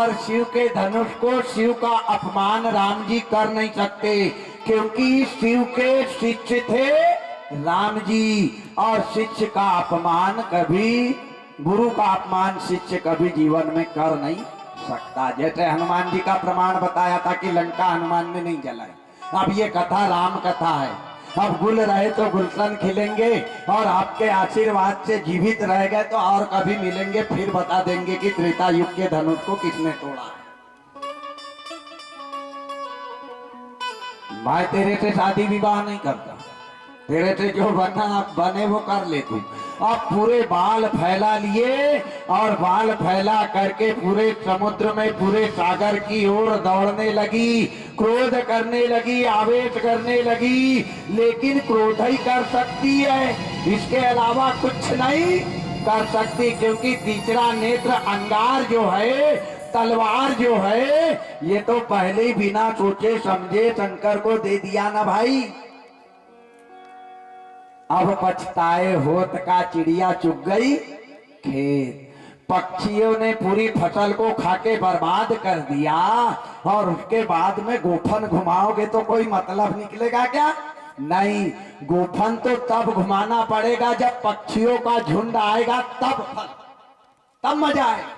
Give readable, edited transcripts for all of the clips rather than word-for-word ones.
और शिव के धनुष को, शिव का अपमान राम जी कर नहीं सकते, क्योंकि शिव के शिष्य थे राम जी। और शिष्य का अपमान कभी, गुरु का अपमान शिष्य कभी जीवन में कर नहीं सकता। जैसे हनुमान जी का प्रमाण बताया था कि लंका हनुमान ने नहीं जलाई। अब ये कथा राम कथा है। अब गुल रहे तो गुलशन खिलेंगे, और आपके आशीर्वाद से जीवित रह गए तो और कभी मिलेंगे, फिर बता देंगे कि त्रेता युग के धनुष को किसने तोड़ा है। मैं तेरे से शादी विवाह नहीं करता, तेरे से जो बनना बने वो कर ले तू। अब पूरे बाल फैला लिए और बाल फैला करके पूरे समुद्र में, पूरे सागर की ओर दौड़ने लगी, क्रोध करने लगी, आवेश करने लगी। लेकिन क्रोध ही कर सकती है, इसके अलावा कुछ नहीं कर सकती, क्योंकि तीसरा नेत्र अंगार जो है, तलवार जो है, ये तो पहले ही बिना सोचे समझे शंकर को दे दिया ना भाई। अब पछताए होत का चिड़िया चुग गई खेत। पक्षियों ने पूरी फसल को खाके बर्बाद कर दिया, और उसके बाद में गोफन घुमाओगे तो कोई मतलब निकलेगा क्या? नहीं, गोफन तो तब घुमाना पड़ेगा जब पक्षियों का झुंड आएगा, तब फल, तब मजा आएगा।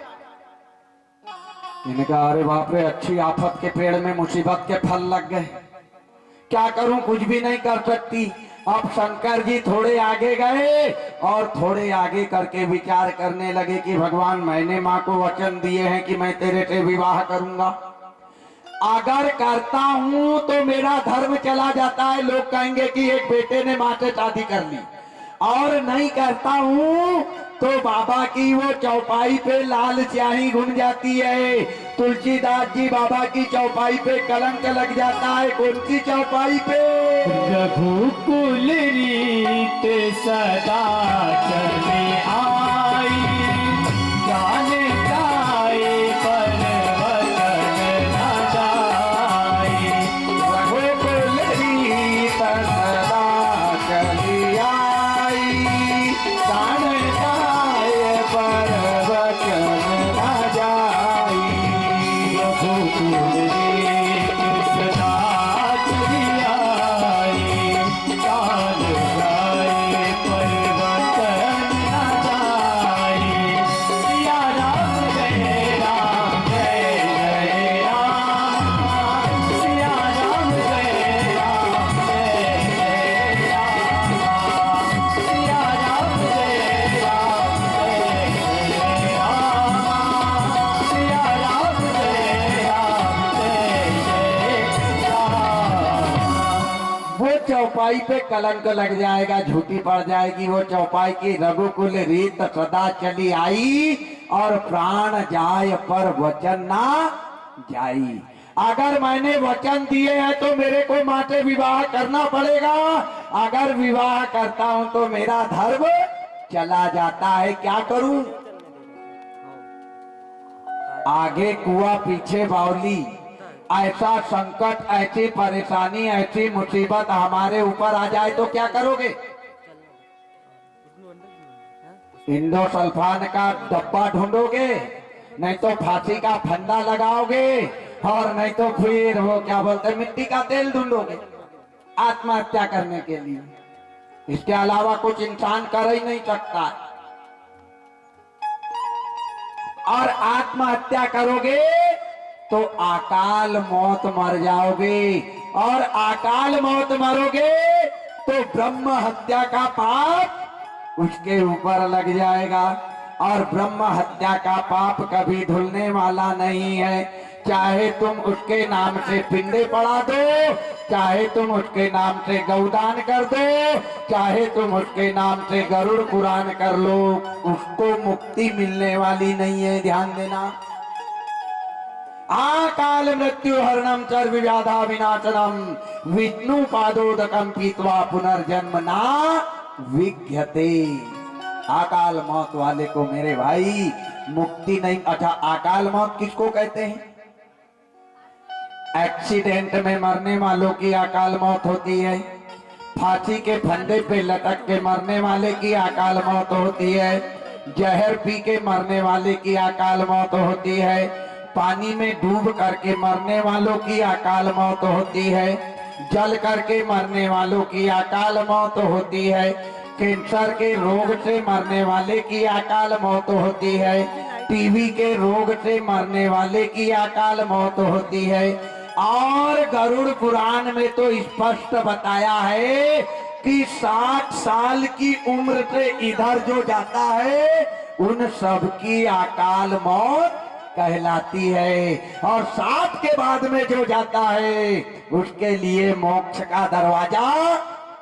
इनका अरे बाप रे, अच्छी आफत के पेड़ में मुसीबत के फल लग गए, क्या करूं, कुछ भी नहीं कर सकती। अब शंकर जी थोड़े आगे गए और थोड़े आगे करके विचार करने लगे कि भगवान, मैंने माँ को वचन दिए हैं कि मैं तेरे से विवाह करूंगा, अगर करता हूं तो मेरा धर्म चला जाता है, लोग कहेंगे कि एक बेटे ने माँ से शादी कर ली, और नहीं करता हूं तो बाबा की वो चौपाई पे लाल स्याही घुन जाती है। तुलसीदास जी बाबा की चौपाई पे कलंक लग जाता है। कौन सी चौपाई पे? रघुकुल रीत सदा चले आई, जाने जाए पर वचन न जाए। रघुकुल रीत सदा चली आई, जाने जाए पर वचन न जाई। रघुकुल रीत सदा चली आई, जाने जाए पर वचन न जाए। सिया राम जय राम, जय जय राम। सिया राम जय राम, जय जय राम। सिया राम जय राम, जय जय राम। सिया राम जय राम, जय जय राम। वो चौपाई पे कलंक लग जाएगा, झूठी पड़ जाएगी वो चौपाई की। रघुकुल रीत सदा चली आई, और प्राण जाय पर वचन ना जाई। अगर मैंने वचन दिए हैं तो मेरे को माँ से विवाह करना पड़ेगा, अगर विवाह करता हूं तो मेरा धर्म चला जाता है, क्या करूं? आगे कुआं पीछे बावली, ऐसा संकट, ऐसी परेशानी, ऐसी मुसीबत हमारे ऊपर आ जाए तो क्या करोगे? इंडोसल्फान का डब्बा ढूंढोगे, नहीं तो फांसी का फंदा लगाओगे, और नहीं तो फिर वो क्या बोलते हैं, मिट्टी का तेल ढूंढोगे आत्महत्या करने के लिए। इसके अलावा कुछ इंसान कर ही नहीं सकता। और आत्महत्या करोगे तो अकाल मौत मर जाओगे, और अकाल मौत मरोगे तो ब्रह्म हत्या का पाप उसके ऊपर लग जाएगा। और ब्रह्म हत्या का पाप कभी धुलने वाला नहीं है। चाहे तुम उसके नाम से पिंडे पड़ा दो, चाहे तुम उसके नाम से गौदान कर दो, चाहे तुम उसके नाम से गरुड़ पुराण कर लो, उसको मुक्ति मिलने वाली नहीं है, ध्यान देना। आकाल मृत्यु हरणम सर्व व्याधा विनाशनम, विष्णु पादोदकम पीत्वा पुनर्जन्म ना विघ्यते। अकाल मौत वाले को मेरे भाई मुक्ति नहीं। अच्छा, अकाल मौत किसको कहते हैं? एक्सीडेंट में मरने वालों की अकाल मौत होती है, फांसी के फंदे पे लटक के मरने वाले की अकाल मौत होती है, जहर पी के मरने वाले की अकाल मौत होती है, पानी में डूब करके मरने वालों की अकाल मौत होती है, जल करके मरने वालों की अकाल मौत होती है, कैंसर के रोग से मरने वाले की अकाल मौत होती है, टीबी के रोग से मरने वाले की अकाल मौत होती है। और गरुड़ पुराण में तो स्पष्ट बताया है कि 60 साल की उम्र से इधर जो जाता है उन सब की अकाल मौत कहलाती है, और 60 के बाद में जो जाता है उसके लिए मोक्ष का दरवाजा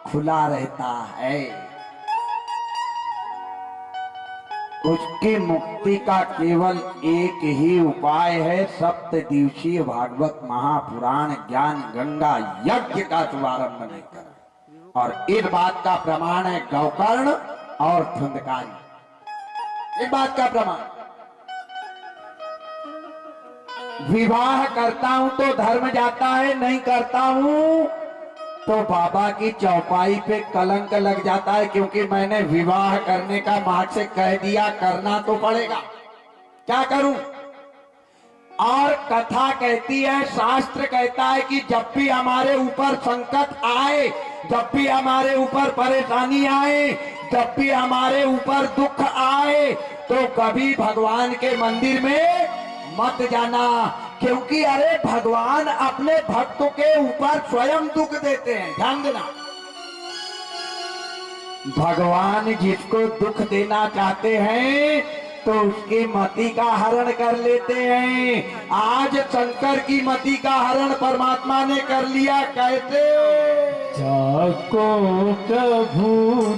खुला रहता है। उसकी मुक्ति का केवल एक ही उपाय है, सप्त दिवसीय भागवत महापुराण ज्ञान गंगा यज्ञ का शुभारंभ नहीं कर। और इस बात का प्रमाण है गौकर्ण और धुंधकारी। इस बात का प्रमाण, विवाह करता हूं तो धर्म जाता है, नहीं करता हूं तो बाबा की चौपाई पे कलंक लग जाता है, क्योंकि मैंने विवाह करने का मां से कह दिया, करना तो पड़ेगा, क्या करूं। और कथा कहती है, शास्त्र कहता है कि जब भी हमारे ऊपर संकट आए, जब भी हमारे ऊपर परेशानी आए, जब भी हमारे ऊपर दुख आए, तो कभी भगवान के मंदिर में मत जाना, क्योंकि अरे भगवान अपने भक्तों के ऊपर स्वयं दुख देते हैं। ध्यान देना, भगवान जिसको दुख देना चाहते हैं तो उसकी मति का हरण कर लेते हैं। आज शंकर की मति का हरण परमात्मा ने कर लिया, कैसे? जाको प्रभु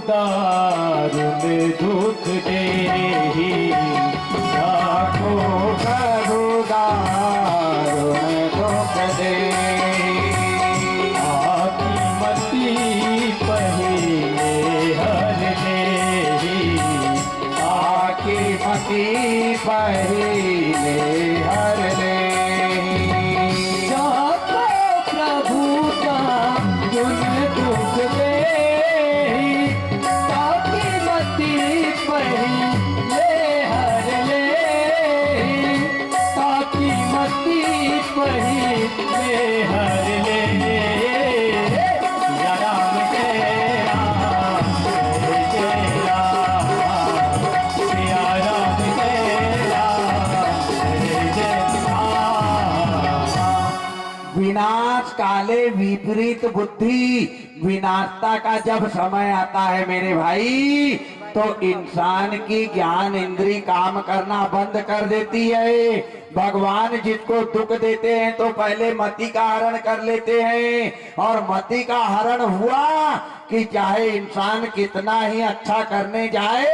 दारुण दुख दे, जाको प्रभु दारुण दुख दे, आपकी मति पहले हर दे, आकी मति पहले हर ले। जाको प्रभु दारुण दुख दे, आपकी मति पहले हर ले, ताकि मती पहले हर ले। या राम जय राम, जय राम, सिया राम जय राम, जय राम। विनाश काले विपरीत बुद्धि, विनाशता का जब समय आता है मेरे भाई, तो इंसान की ज्ञान इंद्री काम करना बंद कर देती है। भगवान जिसको दुख देते हैं तो पहले मति का हरण कर लेते हैं, और मति का हरण हुआ कि चाहे इंसान कितना ही अच्छा करने जाए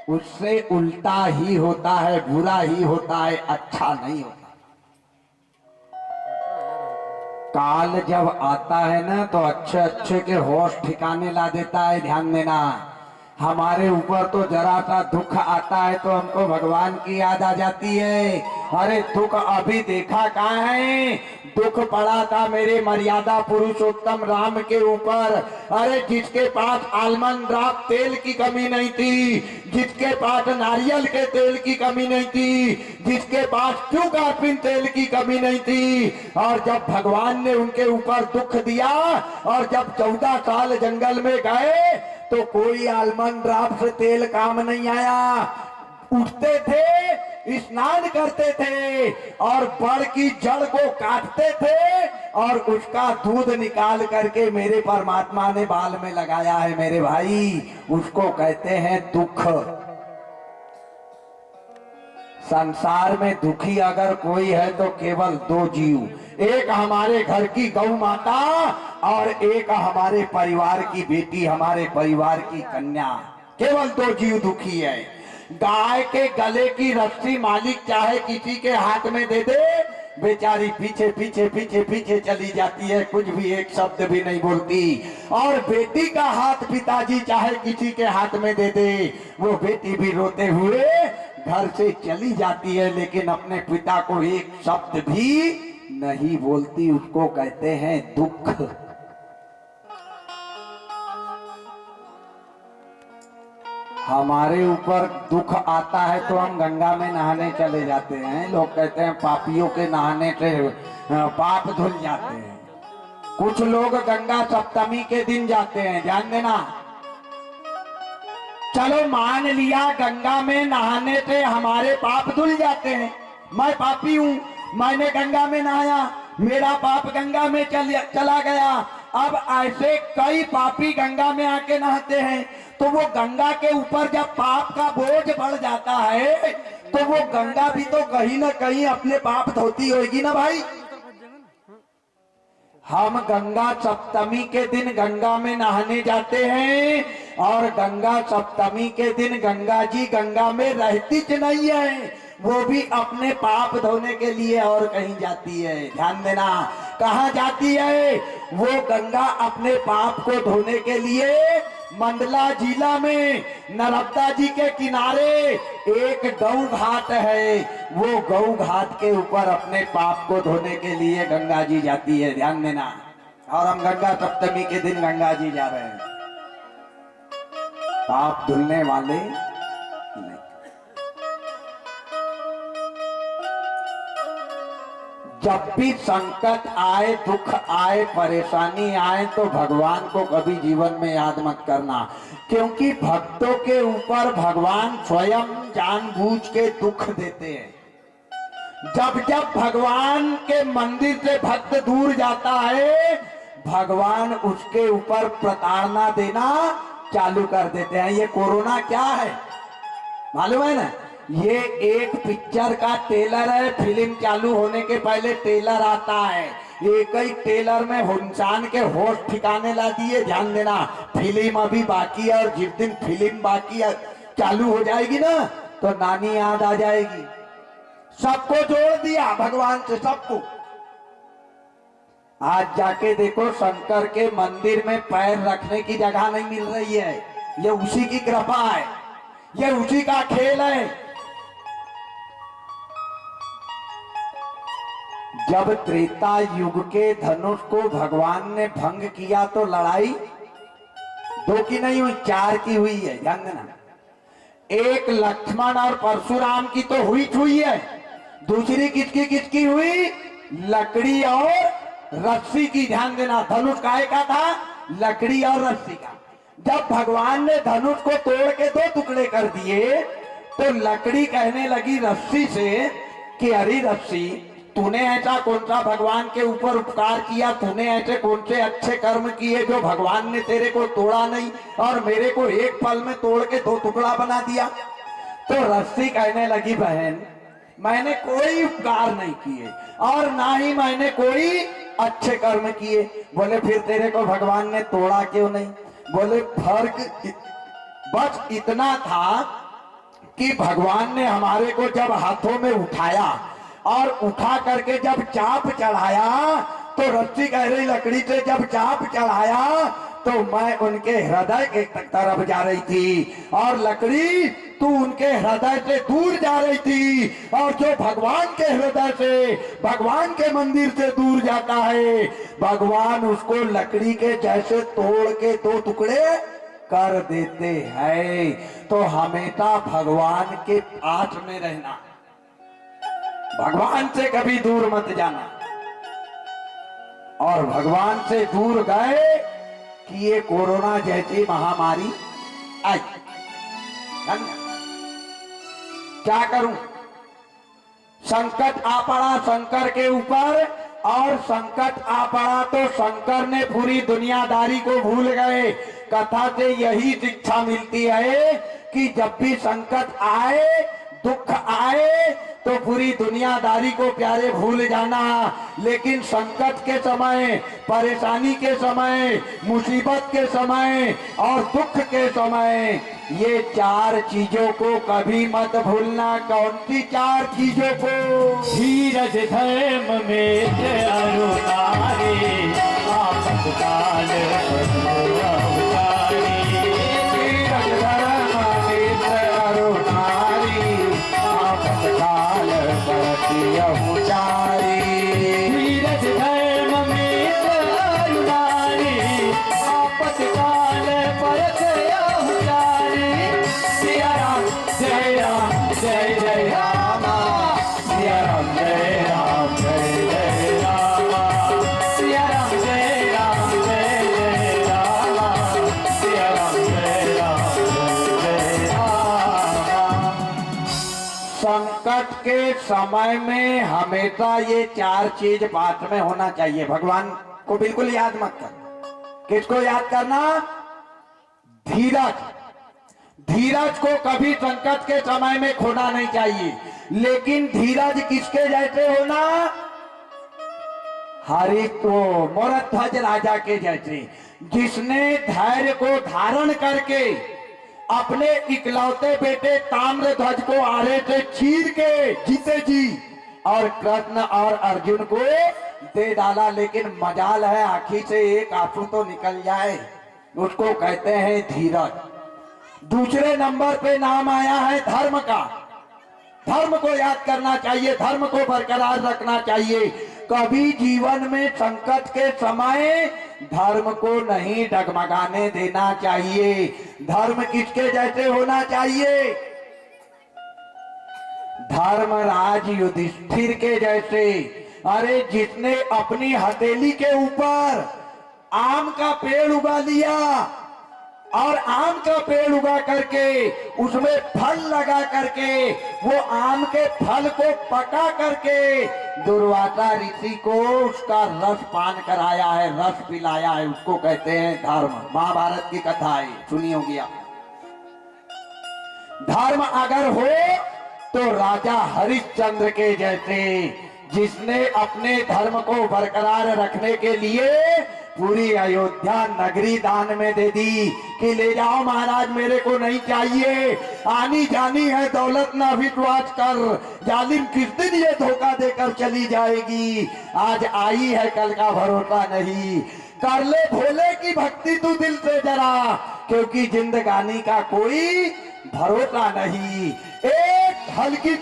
उससे उल्टा ही होता है, बुरा ही होता है, अच्छा नहीं होता। काल जब आता है ना तो अच्छे अच्छे के होश ठिकाने ला देता है। ध्यान देना, हमारे ऊपर तो जरा सा दुख आता है तो हमको भगवान की याद आ जाती है। अरे दुख अभी देखा कहाँ है, दुख पड़ा था मेरे मर्यादा पुरुषोत्तम राम के ऊपर। अरे जिसके पास आलमंड ड्रॉप तेल की कमी नहीं थी, जिसके पास नारियल के तेल की कमी नहीं थी, जिसके पास ट्यूकारपिन तेल की कमी नहीं थी, और जब भगवान ने उनके ऊपर दुख दिया और जब 14 साल जंगल में गए तो कोई आलमंड ड्रॉप से तेल काम नहीं आया। उठते थे, स्नान करते थे और बड़ की जड़ को काटते थे और उसका दूध निकाल करके मेरे परमात्मा ने बाल में लगाया है मेरे भाई। उसको कहते हैं दुख। संसार में दुखी अगर कोई है तो केवल 2 जीव, एक हमारे घर की गौ माता और एक हमारे परिवार की बेटी, हमारे परिवार की कन्या। केवल 2 जीव दुखी है। गाय के गले की रस्सी मालिक चाहे किसी के हाथ में दे दे, बेचारी पीछे पीछे पीछे पीछे चली जाती है, कुछ भी एक शब्द भी नहीं बोलती। और बेटी का हाथ पिताजी चाहे किसी के हाथ में दे दे, वो बेटी भी रोते हुए घर से चली जाती है, लेकिन अपने पिता को एक शब्द भी नहीं बोलती। उसको कहते हैं दुख। हमारे ऊपर दुख आता है तो हम गंगा में नहाने चले जाते हैं। लोग कहते हैं पापियों के नहाने से पाप धुल जाते हैं। कुछ लोग गंगा सप्तमी के दिन जाते हैं, ध्यान देना। चलो मान लिया गंगा में नहाने से हमारे पाप धुल जाते हैं। मैं पापी हूं, मैंने गंगा में नहाया, मेरा पाप गंगा में चला गया। अब ऐसे कई पापी गंगा में आके नहाते हैं, तो वो गंगा के ऊपर जब पाप का बोझ बढ़ जाता है तो वो गंगा भी तो कहीं ना कहीं अपने पाप धोती होगी ना भाई। हम गंगा सप्तमी के दिन गंगा में नहाने जाते हैं, और गंगा सप्तमी के दिन गंगा जी गंगा में रहती च नहीं है, वो भी अपने पाप धोने के लिए और कहीं जाती है। ध्यान देना, कहाँ जाती है वो गंगा? अपने पाप को धोने के लिए मंडला जिला में नर्मदा जी के किनारे एक गौ घाट है, वो गौ घाट के ऊपर अपने पाप को धोने के लिए गंगा जी जाती है। ध्यान देना। और हम गंगा सप्तमी के दिन गंगा जी जा रहे हैं, पाप धुलने वाले नहीं। जब भी संकट आए, दुख आए, परेशानी आए तो भगवान को कभी जीवन में याद मत करना, क्योंकि भक्तों के ऊपर भगवान स्वयं जानबूझ के दुख देते हैं। जब जब भगवान के मंदिर से भक्त दूर जाता है, भगवान उसके ऊपर प्रताड़ना देना चालू कर देते हैं। ये कोरोना क्या है मालूम है ना? ये एक पिक्चर का ट्रेलर है। फिल्म चालू होने के पहले ट्रेलर आता है, एक ही ट्रेलर में इंसान के होश ठिकाने ला दिए। ध्यान देना, फिल्म अभी बाकी है, और जिस दिन फिल्म बाकी है चालू हो जाएगी ना तो नानी याद आ जाएगी। सबको जोड़ दिया भगवान से, सबको। आज जाके देखो शंकर के मंदिर में पैर रखने की जगह नहीं मिल रही है। ये उसी की कृपा है, ये उसी का खेल है। जब त्रेता युग के धनुष को भगवान ने भंग किया तो लड़ाई 2 की नहीं हुई, 4 की हुई है। ध्यान देना, एक लक्ष्मण और परशुराम की तो हुई है, दूसरी किसकी हुई? लकड़ी और रस्सी की। ध्यान देना, धनुष काहे का था? लकड़ी और रस्सी का। जब भगवान ने धनुष को तोड़ के 2 टुकड़े कर दिए तो लकड़ी कहने लगी रस्सी से कि अरे रस्सी, तूने ऐसा कौन सा भगवान के ऊपर उपकार किया, तूने ऐसे कौन से अच्छे कर्म किए जो भगवान ने तेरे को तोड़ा नहीं और मेरे को एक पल में तोड़ के 2 टुकड़ा बना दिया? तो रस्सी कहने लगी बहन, मैंने कोई उपकार नहीं किए और ना ही मैंने कोई अच्छे कर्म किए। बोले फिर तेरे को भगवान ने तोड़ा क्यों नहीं? बोले फर्क बस इतना था कि भगवान ने हमारे को जब हाथों में उठाया और उठा करके जब चाप चढ़ाया तो रस्सी कह रही लकड़ी से जब चाप चढ़ाया तो मैं उनके हृदय के तरफ जा रही थी और लकड़ी तू उनके हृदय से दूर जा रही थी। और जो भगवान के हृदय से, भगवान के मंदिर से दूर जाता है, भगवान उसको लकड़ी के जैसे तोड़ के 2 टुकड़े कर देते हैं। तो हमेशा भगवान के पास में रहना, भगवान से कभी दूर मत जाना। और भगवान से दूर गए कि ये कोरोना जैसी महामारी आई। क्या करूं? संकट आ पड़ा शंकर के ऊपर, और संकट आ पड़ा तो शंकर ने पूरी दुनियादारी को भूल गए। कथा से यही शिक्षा मिलती है कि जब भी संकट आए, दुख आए तो पूरी दुनियादारी को प्यारे भूल जाना। लेकिन संकट के समय, परेशानी के समय, मुसीबत के समय और दुख के समय ये 4 चीजों को कभी मत भूलना। कौन सी 4 चीजों को? धीरज धर्म में अरुणारे आपतकाल अवतारी। धीरज धर्म में अरुणारी आपतकाल अवतारी। धीरज धर्म में अरुणारी आपतकाल परत अवतारी। समय में हमेशा ये चार चीज बात में होना चाहिए। भगवान को बिल्कुल याद मत करना। किसको याद करना? धीरज। धीरज को कभी संकट के समय में खोना नहीं चाहिए। लेकिन धीरज किसके जैसे होना? हरि को मोरध्वज राजा के जैसे, जिसने धैर्य को धारण करके अपने इकलौते बेटे ताम्रध्वज को आरे से चीर के जीते जी और कृष्ण और अर्जुन को दे डाला। लेकिन मजाल है आंखी से एक आंसू तो निकल जाए, उसको कहते हैं धीरज। दूसरे नंबर पे नाम आया है धर्म का। धर्म को याद करना चाहिए, धर्म को बरकरार रखना चाहिए। कभी जीवन में संकट के समय धर्म को नहीं डगमगाने देना चाहिए। धर्म किसके जैसे होना चाहिए? धर्मराज युधिष्ठिर के जैसे। अरे जिसने अपनी हथेली के ऊपर आम का पेड़ उगा लिया और आम का पेड़ उगा करके उसमें फल लगा करके वो आम के फल को पका करके दुर्वासा ऋषि को उसका रस पान कराया है, रस पिलाया है, उसको कहते हैं धर्म। महाभारत की कथा है, सुनी होगी आप। धर्म अगर हो तो राजा हरिश्चंद्र के जैसे, जिसने अपने धर्म को बरकरार रखने के लिए पूरी अयोध्या नगरी दान में दे दी कि ले जाओ महाराज, मेरे को नहीं चाहिए, आनी जानी है दौलत ना विश्वास कर, जालिम किस दिन ये धोखा देकर चली जाएगी। आज आई है कल का भरोसा नहीं, कर ले भोले की भक्ति तू दिल से जरा, क्योंकि जिंदगानी का कोई भरोसा नहीं। एक हल्की